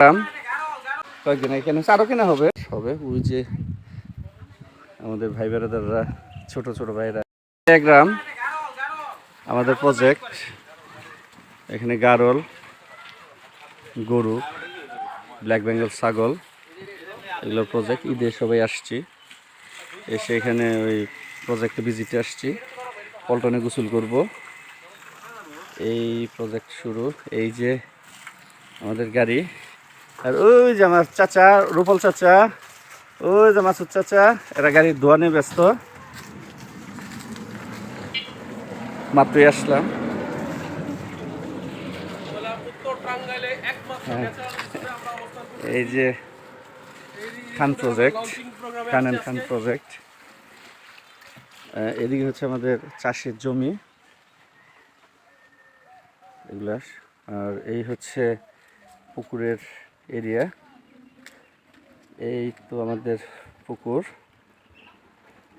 কয়েকদিন এখানে আরো কেনা হবে হবে ওই যে আমাদের ভাই বেড়াদাররা ছোট ছোট ভাইরা গ্রাম আমাদের প্রজেক্ট এখানে গারল গরু ব্ল্যাক বেঙ্গল ছাগল এগুলোর প্রজেক্ট ঈদে সবাই আসছি এসে এখানে ওই প্রজেক্টে ভিজিটে আসছি পল্টনে গোসল করব এই প্রজেক্ট শুরু এই যে আমাদের গাড়ি আর ওই যে আমার চাচা রূপল চাচা ওই যে মাসুদ চাচা এরা গাড়ির ধোয়া নিয়ে ব্যস্ত মাত্রই আসলাম এই যে Khan project Khan and Khan project এদিকে হচ্ছে আমাদের চাষের জমি এগুলা আর এই হচ্ছে পুকুরের এরিয়া এই তো আমাদের পুকুর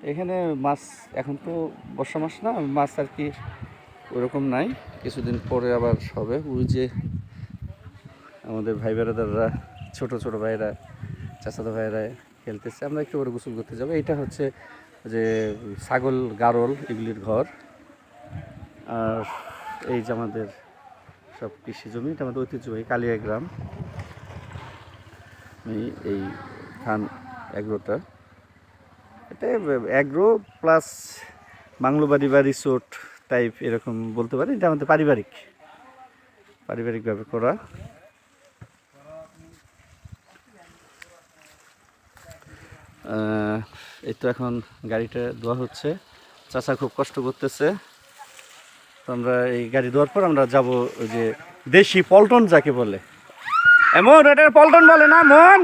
এখানে মাছ এখন তো বর্ষা মাস না মাছ আর কি ওরকম নাই কিছুদিন পরে আবার হবে ওই যে আমাদের ভাই বেড়াদাররা ছোট ছোট ভাইরা চাচাতো ভাইরা খেলতেছে আমরা একটু করে গোসল করতে যাবো এইটা হচ্ছে যে ছাগল গারল এগুলির ঘর আর এই যে আমাদের সব কৃষি জমি এটা আমাদের ঐতিহ্যবাহী কালিয়া গ্রাম এই খান অ্যাগ্রোটা এটা অ্যাগ্রো প্লাস বাংলোবাড়ি বা রিসোর্ট টাইপ এরকম বলতে পারি এটা আমাদের পারিবারিকভাবে করা এই তো এখন গাড়িটা ধোয়া হচ্ছে চাচা খুব কষ্ট করতেছে তো আমরা এই গাড়ি ধোয়ার পর আমরা যাব ওই যে দেশি পল্টন যাকে বলে এমন এটা পল্টন বলে না মন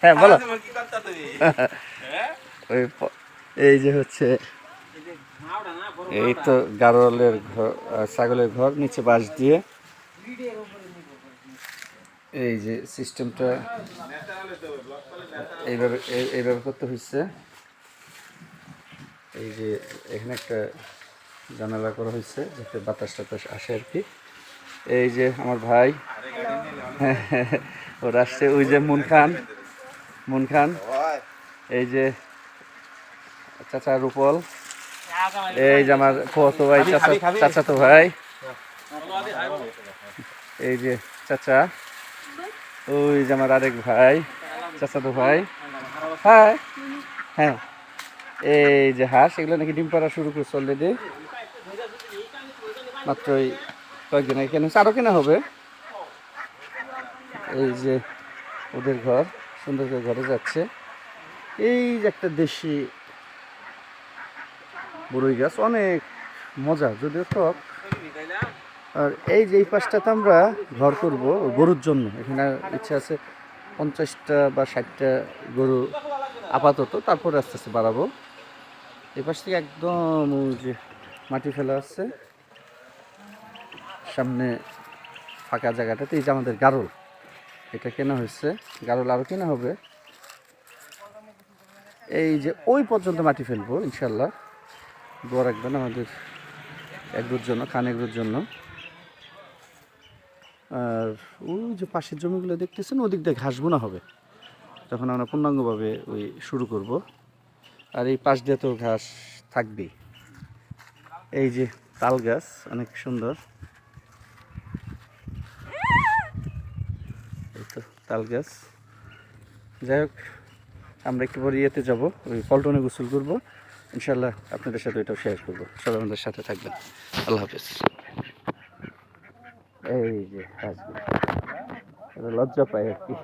হ্যাঁ বলো এই যে হচ্ছে এই তো গারলের ঘর ছাগলের ঘর নিচে বাঁশ দিয়ে এই যে সিস্টেমটা এইভাবে করতে হয়েছে এই যে এখানে একটা জানালা করা হয়েছে যাতে বাতাস টাতাস আসে আর কি এই যে আমার ভাই ওরা আসছে ওই যে মুন খান এই যে চাচা রূপল এই যে আমার ফুফাতো ভাই চাচাতো ভাই এই যে চাচা ওই যে আমার আরেক ভাই চাচাতো ভাই হ্যাঁ হ্যাঁ এই যে হাঁস এগুলো নাকি ডিম পাড়া শুরু করছে অলরেডি মাত্রই কয়েকদিন এখানে আরো কেনা হবে এই যে ওদের ঘর সুন্দর করে ঘরে যাচ্ছে এই যে একটা দেশি বড়ই গাছ অনেক মজা যদিও টক আর এই যে এই পাশটাতে আমরা ঘর করব গরুর জন্য এখানে ইচ্ছা আছে 50টা বা 60টা গরু আপাতত তারপরে আস্তে আস্তে বাড়াবো এই পাশ থেকে একদম ওই যে মাটি ফেলা আছে সামনে ফাঁকা জায়গাটাতে এই যে আমাদের গারল এটা কেনা হয়েছে গারল আরও কেনা হবে এই যে ওই পর্যন্ত মাটি ফেলবো ইনশাল্লাহ দোয়া রাখবেন আমাদের এগুলোর জন্য খান এগুলোর জন্য আর ওই যে পাশের জমিগুলো দেখতেছেন ওদিক দিয়ে ঘাস বোনা হবে তখন আমরা পূর্ণাঙ্গভাবে ওই শুরু করব আর এই পাশ দিয়ে তো ঘাস থাকবেই এই যে তাল গাছ অনেক সুন্দর এই তো তাল গাছ যাই হোক আমরা একটু পরে ইয়েতে যাবো ওই পল্টনে গোসল করবো ইনশাল্লাহ আপনাদের সাথে ওইটাও শেয়ার করবো সবাই আমাদের সাথে থাকবেন আল্লাহ হাফেজ এই যে হাসবে লজ্জা পায় আর কি